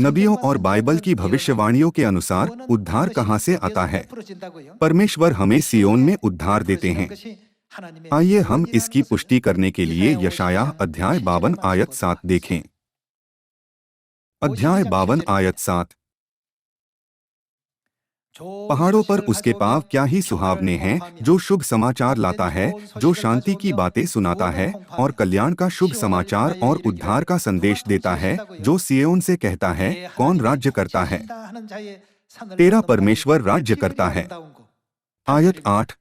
नबियों और बाइबल की भविष्यवाणियों के अनुसार उद्धार कहाँ से आता है? परमेश्वर हमें सियोन में उद्धार देते हैं। आइए हम इसकी पुष्टि करने के लिए यशायाह अध्याय 52 आयत 7 देखें। अध्याय 52 आयत 7। पहाड़ों पर उसके पाँव क्या ही सुहावने हैं, जो शुभ समाचार लाता है, जो शांति की बातें सुनाता है और कल्याण का शुभ समाचार और उद्धार का संदेश देता है, जो सिय्योन से कहता है, कौन राज्य करता है? तेरा परमेश्वर राज्य करता है। आयत 8।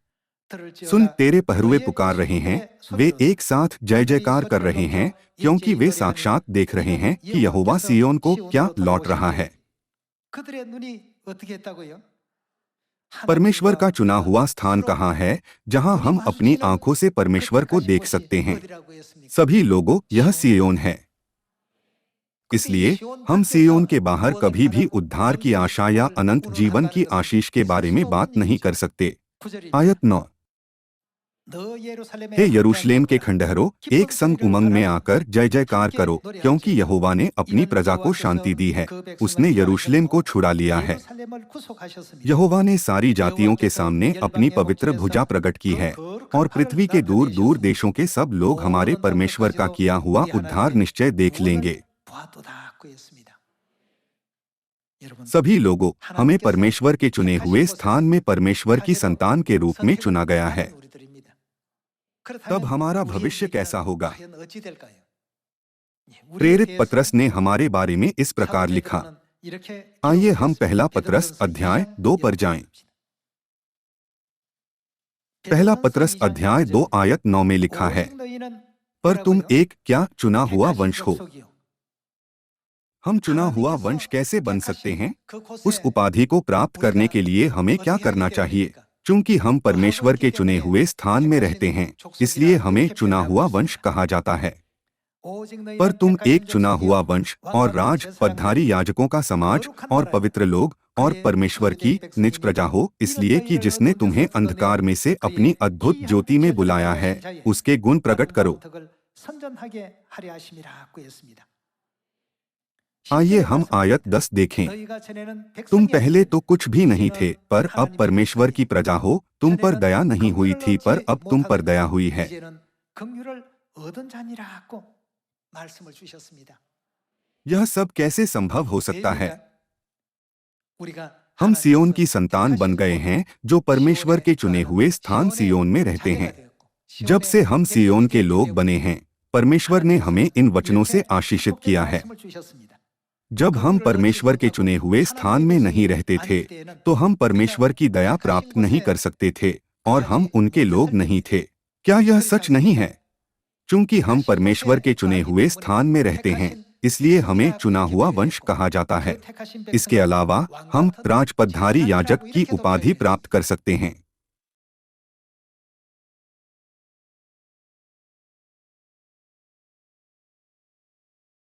सुन, तेरे पहरुए पुकार रहे हैं, वे एक साथ जय जयकार कर रहे हैं, क्योंकि वे साक्षात देख रहे हैं कि यहोवा सिय्योन को क्या लौट रहा है। परमेश्वर का चुना हुआ स्थान कहाँ है, जहाँ हम अपनी आंखों से परमेश्वर को देख सकते हैं? सभी लोगों, यह सिय्योन है। इसलिए हम सिय्योन के बाहर कभी भी उद्धार की आशा या अनंत जीवन की आशीष के बारे में बात नहीं कर सकते। आयत 9। हे यरूशलेम के खंडहरों, एक संग उमंग में आकर जय जयकार करो, क्योंकि यहोवा ने अपनी प्रजा को शांति दी है, उसने यरूशलेम को छुड़ा लिया है। यहोवा ने सारी जातियों के सामने अपनी पवित्र भुजा प्रकट की है, और पृथ्वी के दूर दूर देशों के सब लोग हमारे परमेश्वर का किया हुआ उद्धार निश्चय देख लेंगे। सभी लोगों, हमें परमेश्वर के चुने हुए स्थान में परमेश्वर की संतान के रूप में चुना गया है। तब हमारा भविष्य कैसा होगा? प्रेरित पतरस ने हमारे बारे में इस प्रकार लिखा। आइए हम पहला पतरस अध्याय 2 पर जाएं। पहला पतरस अध्याय 2 आयत 9 में लिखा है, पर तुम एक क्या चुना हुआ वंश हो। हम चुना हुआ वंश कैसे बन सकते हैं? उस उपाधि को प्राप्त करने के लिए हमें क्या करना चाहिए? चूंकि हम परमेश्वर के चुने हुए स्थान में रहते हैं, इसलिए हमें चुना हुआ वंश कहा जाता है। पर तुम एक चुना हुआ वंश और राज, पद्धारी याजकों का समाज और पवित्र लोग और परमेश्वर की निज प्रजा हो, इसलिए कि जिसने तुम्हें अंधकार में से अपनी अद्भुत ज्योति में बुलाया है, उसके गुण प्रकट करो। आइए हम आयत 10 देखें। तुम पहले तो कुछ भी नहीं थे, पर अब परमेश्वर की प्रजा हो। तुम पर दया नहीं हुई थी, पर अब तुम पर दया हुई है। यह सब कैसे संभव हो सकता है? हम सिय्योन की संतान बन गए हैं, जो परमेश्वर के चुने हुए स्थान सिय्योन में रहते हैं। जब से हम सिय्योन के लोग बने हैं, परमेश्वर ने हमें इन वचनों से आशीषित किया है। जब हम परमेश्वर के चुने हुए स्थान में नहीं रहते थे, तो हम परमेश्वर की दया प्राप्त नहीं कर सकते थे और हम उनके लोग नहीं थे। क्या यह सच नहीं है? चूंकि हम परमेश्वर के चुने हुए स्थान में रहते हैं, इसलिए हमें चुना हुआ वंश कहा जाता है। इसके अलावा हम राजपद्धारी याजक की उपाधि प्राप्त कर सकते हैं।